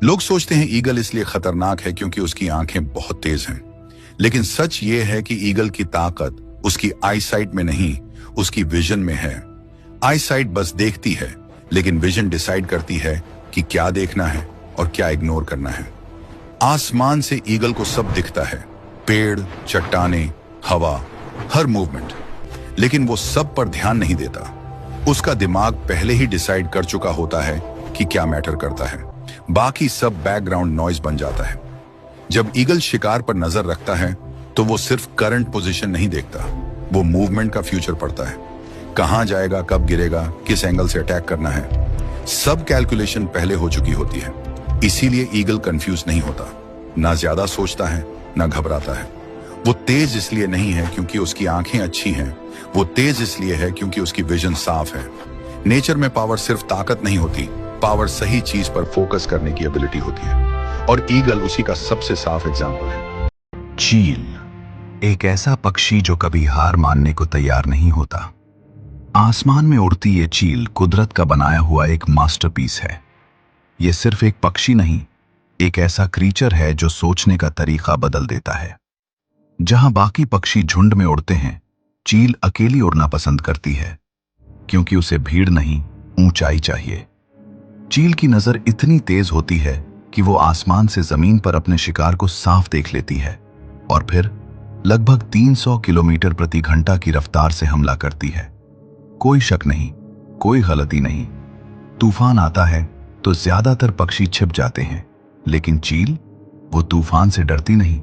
लोग सोचते हैं ईगल इसलिए खतरनाक है क्योंकि उसकी आंखें बहुत तेज हैं, लेकिन सच ये है कि ईगल की ताकत उसकी आईसाइट में नहीं, उसकी विजन में है। आईसाइट बस देखती है, लेकिन विजन डिसाइड करती है कि क्या देखना है और क्या इग्नोर करना है। आसमान से ईगल को सब दिखता है, पेड़, चट्टाने, हवा, हर मूवमेंट, लेकिन वो सब पर ध्यान नहीं देता। उसका दिमाग पहले ही डिसाइड कर चुका होता है कि क्या मैटर करता है, बाकी सब बैकग्राउंड नॉइज बन जाता है। जब ईगल शिकार पर नजर रखता है तो वो सिर्फ करंट पोजीशन नहीं देखता, वो मूवमेंट का फ्यूचर पढ़ता है। कहां जाएगा, कब गिरेगा, किस एंगल से अटैक करना है, सब कैलकुलेशन पहले हो चुकी होती है। इसीलिए ईगल कंफ्यूज नहीं होता, ना ज्यादा सोचता है ना घबराता है। वो तेज इसलिए नहीं है क्योंकि उसकी आंखें अच्छी हैं, वो तेज इसलिए है क्योंकि उसकी विजन साफ है। नेचर में पावर सिर्फ ताकत नहीं होती, पावर सही चीज पर फोकस करने की एबिलिटी होती है, और ईगल उसी का सबसे साफ एग्जाम्पल है। चील एक ऐसा पक्षी जो कभी हार मानने को तैयार नहीं होता। आसमान में उड़ती ये चील कुदरत का बनाया हुआ एक मास्टरपीस है। ये सिर्फ एक पक्षी नहीं, एक ऐसा क्रीचर है जो सोचने का तरीका बदल देता है। जहां बाकी पक्षी झुंड में उड़ते हैं, चील अकेली उड़ना पसंद करती है, क्योंकि उसे भीड़ नहीं, ऊंचाई चाहिए। चील की नजर इतनी तेज होती है कि वो आसमान से जमीन पर अपने शिकार को साफ देख लेती है और फिर लगभग 300 किलोमीटर प्रति घंटा की रफ्तार से हमला करती है। कोई शक नहीं, कोई गलती नहीं। तूफान आता है तो ज्यादातर पक्षी छिप जाते हैं, लेकिन चील, वो तूफान से डरती नहीं।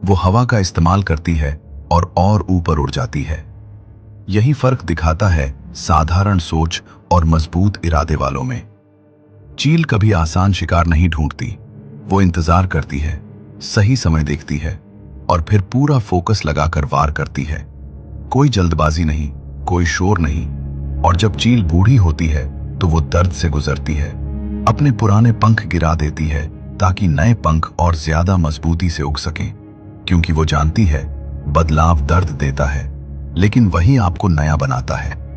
वो हवा का इस्तेमाल करती है और ऊपर उड़ जाती है। यही फर्क दिखाता है साधारण सोच और मजबूत इरादे वालों में। चील कभी आसान शिकार नहीं ढूंढती, वो इंतजार करती है, सही समय देखती है और फिर पूरा फोकस लगाकर वार करती है। कोई जल्दबाजी नहीं, कोई शोर नहीं। और जब चील बूढ़ी होती है तो वो दर्द से गुजरती है, अपने पुराने पंख गिरा देती है ताकि नए पंख और ज्यादा मजबूती से उग सकें, क्योंकि वो जानती है बदलाव दर्द देता है, लेकिन वही आपको नया बनाता है।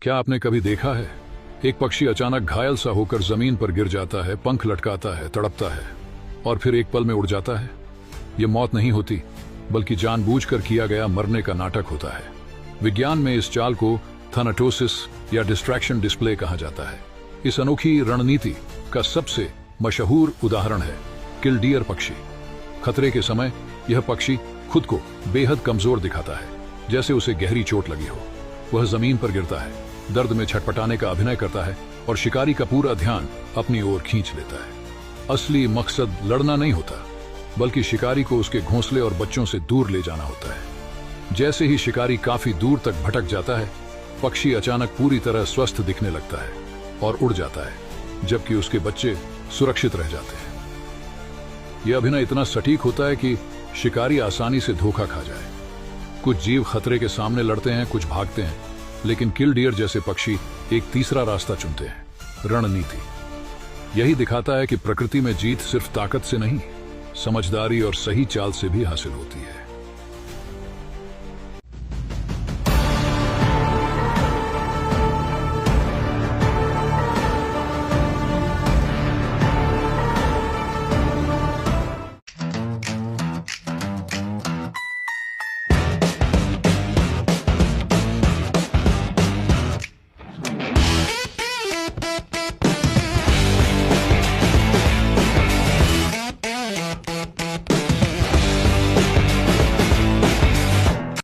क्या आपने कभी देखा है एक पक्षी अचानक घायल सा होकर जमीन पर गिर जाता है, पंख लटकाता है, तड़पता है और फिर एक पल में उड़ जाता है? यह मौत नहीं होती, बल्कि जानबूझकर किया गया मरने का नाटक होता है। विज्ञान में इस चाल को थैनाटोसिस या डिस्ट्रैक्शन डिस्प्ले कहा जाता है। इस अनोखी रणनीति का सबसे मशहूर उदाहरण है किलडियर पक्षी। खतरे के समय यह पक्षी खुद को बेहद कमजोर दिखाता है, जैसे उसे गहरी चोट लगी हो। वह जमीन पर गिरता है, दर्द में छटपटाने का अभिनय करता है और शिकारी का पूरा ध्यान अपनी ओर खींच लेता है। असली मकसद लड़ना नहीं होता, बल्कि शिकारी को उसके घोंसले और बच्चों से दूर ले जाना होता है। जैसे ही शिकारी काफी दूर तक भटक जाता है, पक्षी अचानक पूरी तरह स्वस्थ दिखने लगता है और उड़ जाता है, जबकि उसके बच्चे सुरक्षित रह जाते हैं। यह अभिनय इतना सटीक होता है कि शिकारी आसानी से धोखा खा जाए। कुछ जीव खतरे के सामने लड़ते हैं, कुछ भागते हैं, लेकिन किलडियर जैसे पक्षी एक तीसरा रास्ता चुनते हैं, रणनीति। यही दिखाता है कि प्रकृति में जीत सिर्फ ताकत से नहीं, समझदारी और सही चाल से भी हासिल होती है।